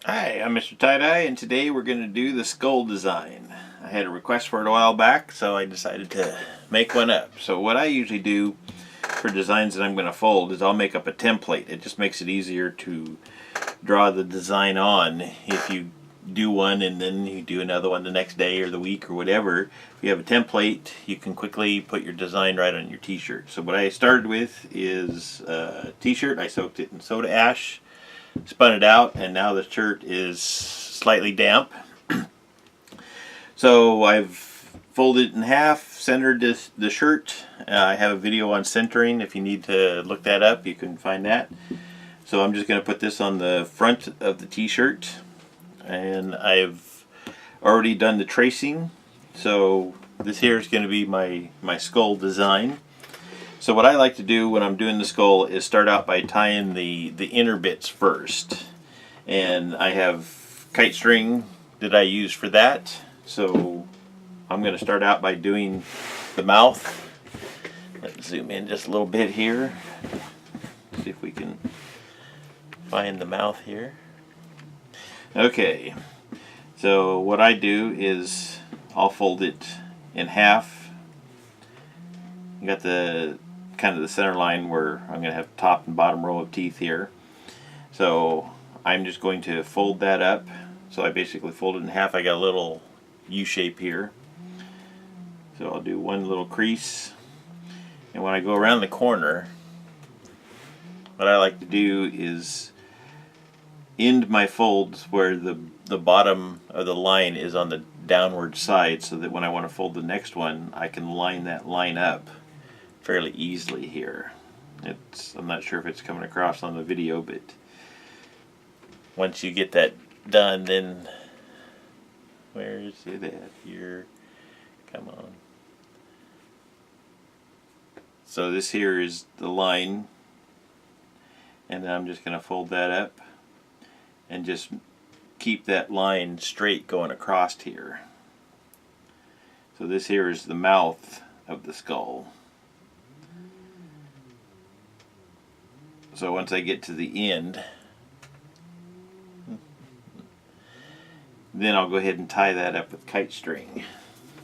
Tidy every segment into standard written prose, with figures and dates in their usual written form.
Hi, I'm MrTieDye, and today we're going to do the skull design. I had a request for it a while back, so I decided to make one up. So what I usually do for designs that I'm going to fold is I'll make up a template. It just makes it easier to draw the design on. If you do one and then you do another one the next day or the week or whatever, if you have a template, you can quickly put your design right on your t-shirt. So what I started with is a t-shirt. I soaked it in soda ash, spun it out, and now the shirt is slightly damp. So I've folded it in half, centered the shirt. I have a video on centering. If you need to look that up, you can find that. So I'm just going to put this on the front of the t-shirt, and I've already done the tracing. So this here is going to be my skull design. So what I like to do when I'm doing the skull is start out by tying the inner bits first. And I have kite string that I use for that. So I'm going to start out by doing the mouth. Let's zoom in just a little bit here. See if we can find the mouth here. Okay, so what I do is I'll fold it in half. You got the kind of the center line where I'm going to have top and bottom row of teeth here. So I'm just going to fold that up. So I basically fold it in half. I got a little U shape here. So I'll do one little crease. And when I go around the corner, what I like to do is end my folds where the bottom of the line is on the downward side, so that when I want to fold the next one, I can line that line up fairly easily here. I'm not sure if it's coming across on the video, but once you get that done, then where is it at here? Come on. So this here is the line, and then I'm just going to fold that up and just keep that line straight going across here. So this here is the mouth of the skull. So once I get to the end, then I'll go ahead and tie that up with kite string.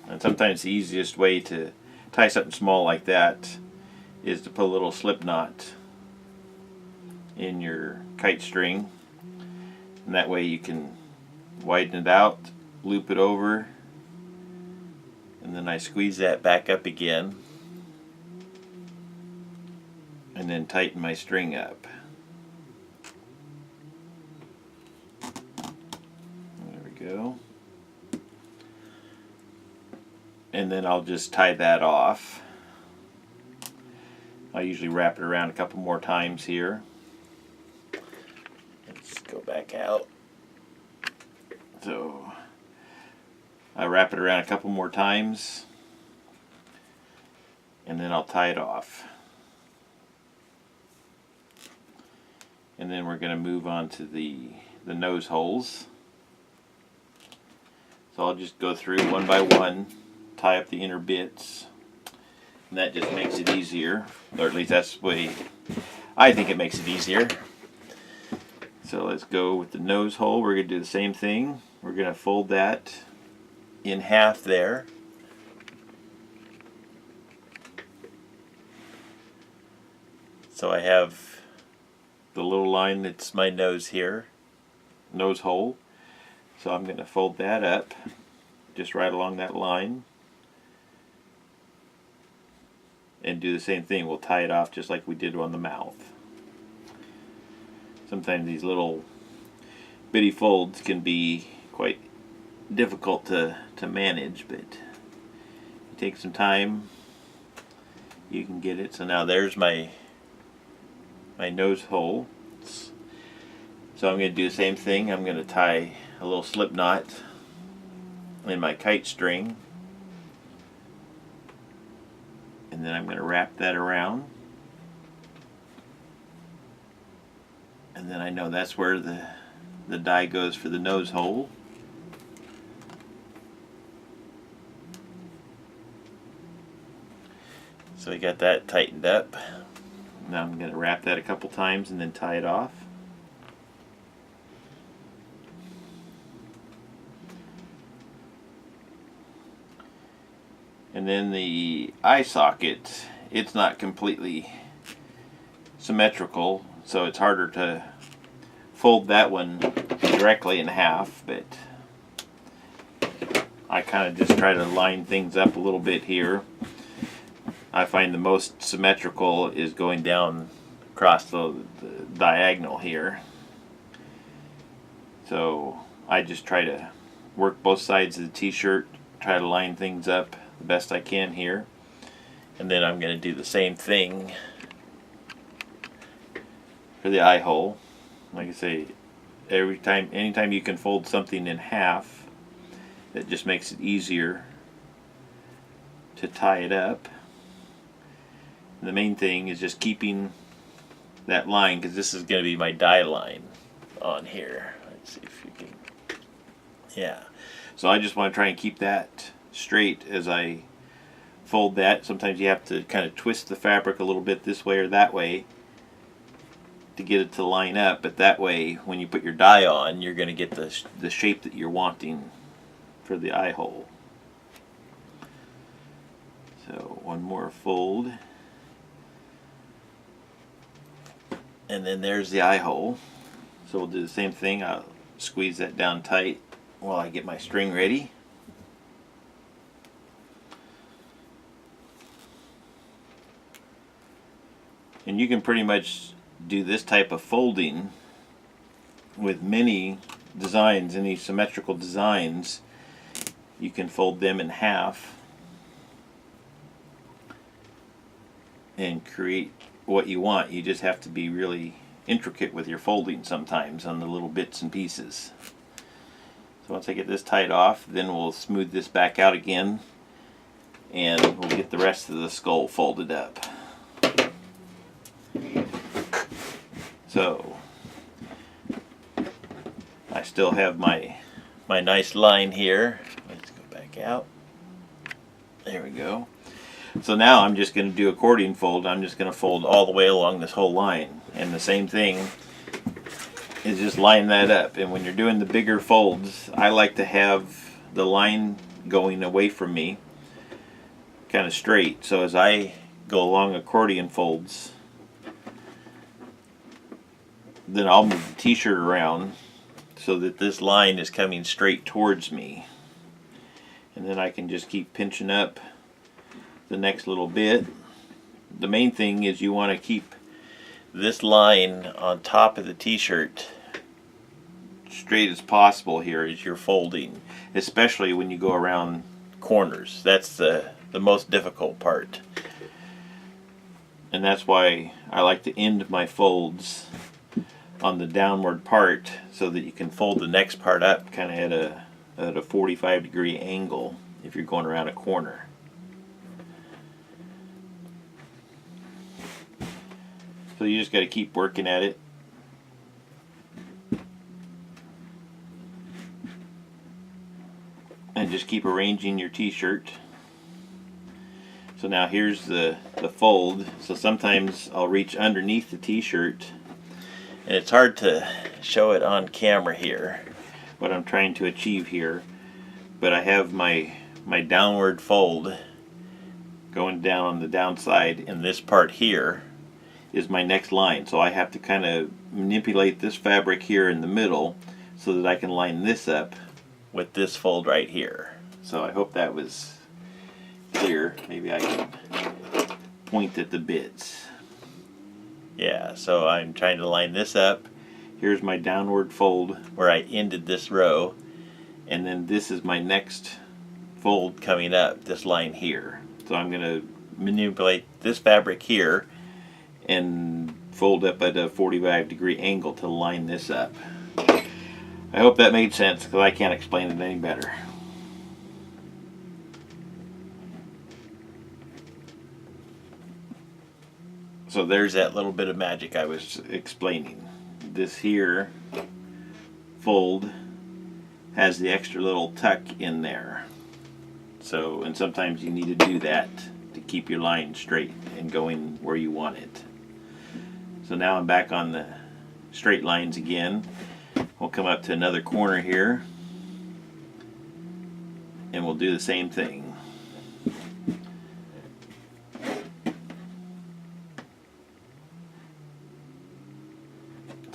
And sometimes the easiest way to tie something small like that is to put a little slip knot in your kite string, and that way you can widen it out, loop it over, and then I squeeze that back up again, and then tighten my string up. There we go. And then I'll just tie that off. I usually wrap it around a couple more times here. Let's go back out. So I wrap it around a couple more times, and then I'll tie it off. And then we're going to move on to the nose holes. So I'll just go through one by one, tie up the inner bits, and that just makes it easier, or at least that's the way I think it makes it easier. So let's go with the nose hole. We're going to do the same thing. We're going to fold that in half there. So I have the little line that's my nose here, nose hole. So I'm going to fold that up just right along that line and do the same thing. We'll tie it off just like we did on the mouth. Sometimes these little bitty folds can be quite difficult to manage, but you take some time, you can get it. So now there's my nose hole. So I'm going to do the same thing. I'm going to tie a little slip knot in my kite string, and then I'm going to wrap that around, and then I know that's where the die goes for the nose hole. So we got that tightened up. Now I'm going to wrap that a couple times and then tie it off. And then the eye socket, it's not completely symmetrical, so it's harder to fold that one directly in half, but I kind of just try to line things up a little bit here. I find the most symmetrical is going down across the diagonal here. So I just try to work both sides of the t-shirt, try to line things up the best I can here. And then I'm going to do the same thing for the eye hole. Like I say, anytime you can fold something in half, that just makes it easier to tie it up. And the main thing is just keeping that line, because this is going to be my die line on here. Let's see if you can, yeah. So I just want to try and keep that straight as I fold that. Sometimes you have to kind of twist the fabric a little bit this way or that way to get it to line up, but that way when you put your die on, you're going to get the shape that you're wanting for the eye hole. So one more fold, and then there's the eye hole. So we'll do the same thing. I'll squeeze that down tight while I get my string ready. And you can pretty much do this type of folding with many designs, any symmetrical designs. You can fold them in half and create what you want. You just have to be really intricate with your folding sometimes on the little bits and pieces. So once I get this tied off, then we'll smooth this back out again, and we'll get the rest of the skull folded up. So I still have my nice line here. Let's go back out. There we go. So now I'm just going to do accordion fold. I'm just going to fold all the way along this whole line, and the same thing is just line that up. And when you're doing the bigger folds, I like to have the line going away from me kind of straight, so as I go along accordion folds, then I'll move the t-shirt around so that this line is coming straight towards me, and then I can just keep pinching up the next little bit. The main thing is you want to keep this line on top of the t-shirt straight as possible here as you're folding, especially when you go around corners. That's the most difficult part, and that's why I like to end my folds on the downward part, so that you can fold the next part up kind of at a 45-degree angle if you're going around a corner. So you just got to keep working at it. And just keep arranging your t-shirt. So now here's the fold. So sometimes I'll reach underneath the t-shirt, and it's hard to show it on camera here, what I'm trying to achieve here. But I have my downward fold going down on the downside, and this part here is my next line. So I have to kind of manipulate this fabric here in the middle so that I can line this up with this fold right here. So I hope that was clear. Maybe I can point at the bits. Yeah, so I'm trying to line this up. Here's my downward fold where I ended this row, and then this is my next fold coming up, this line here. So I'm going to manipulate this fabric here and fold up at a 45-degree angle to line this up. I hope that made sense, because I can't explain it any better. So there's that little bit of magic I was explaining. This here fold has the extra little tuck in there. So, and sometimes you need to do that to keep your line straight and going where you want it. So now I'm back on the straight lines again. We'll come up to another corner here, and we'll do the same thing.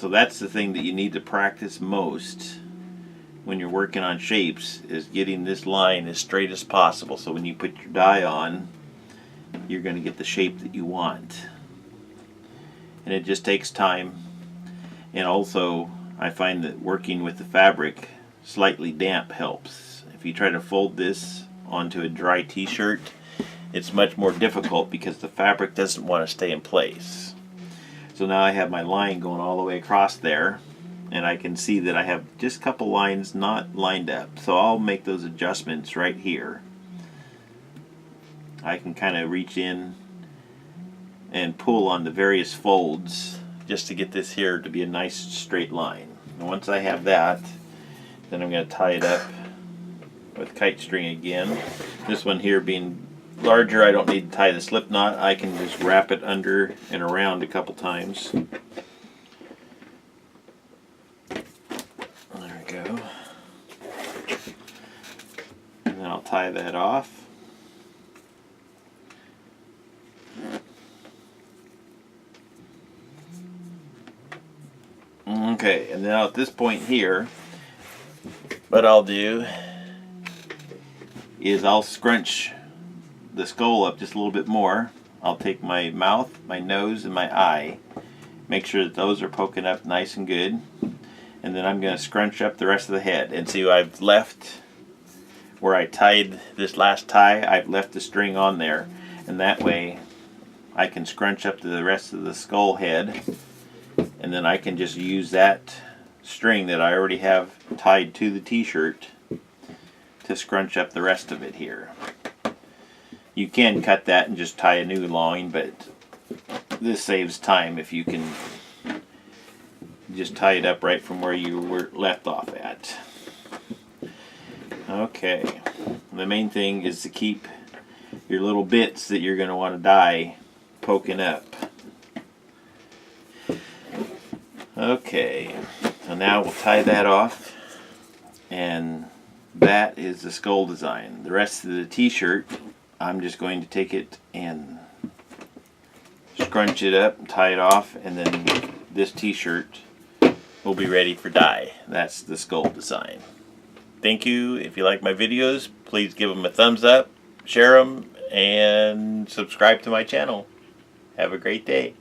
So that's the thing that you need to practice most when you're working on shapes, is getting this line as straight as possible, so when you put your dye on, you're going to get the shape that you want. And it just takes time. And also, I find that working with the fabric slightly damp helps. If you try to fold this onto a dry t-shirt, it's much more difficult because the fabric doesn't want to stay in place. So now I have my line going all the way across there, and I can see that I have just a couple lines not lined up. So I'll make those adjustments right here. I can kind of reach in and pull on the various folds just to get this here to be a nice straight line. And once I have that, then I'm going to tie it up with kite string again. This one here being larger, I don't need to tie the slip knot. I can just wrap it under and around a couple times. There we go. And then I'll tie that off. Okay, and now at this point here, what I'll do is I'll scrunch the skull up just a little bit more. I'll take my mouth, my nose, and my eye, make sure that those are poking up nice and good, and then I'm going to scrunch up the rest of the head. And see, I've left where I tied this last tie, I've left the string on there, and that way I can scrunch up to the rest of the skull head, and then I can just use that string that I already have tied to the t-shirt to scrunch up the rest of it here. You can cut that and just tie a new line, but this saves time if you can just tie it up right from where you were left off at. Okay, the main thing is to keep your little bits that you're going to want to dye poking up. Okay, so now we'll tie that off, and that is the skull design. The rest of the t-shirt, I'm just going to take it and scrunch it up, tie it off, and then this t-shirt will be ready for dye. That's the skull design. Thank you. If you like my videos, please give them a thumbs up, share them, and subscribe to my channel. Have a great day.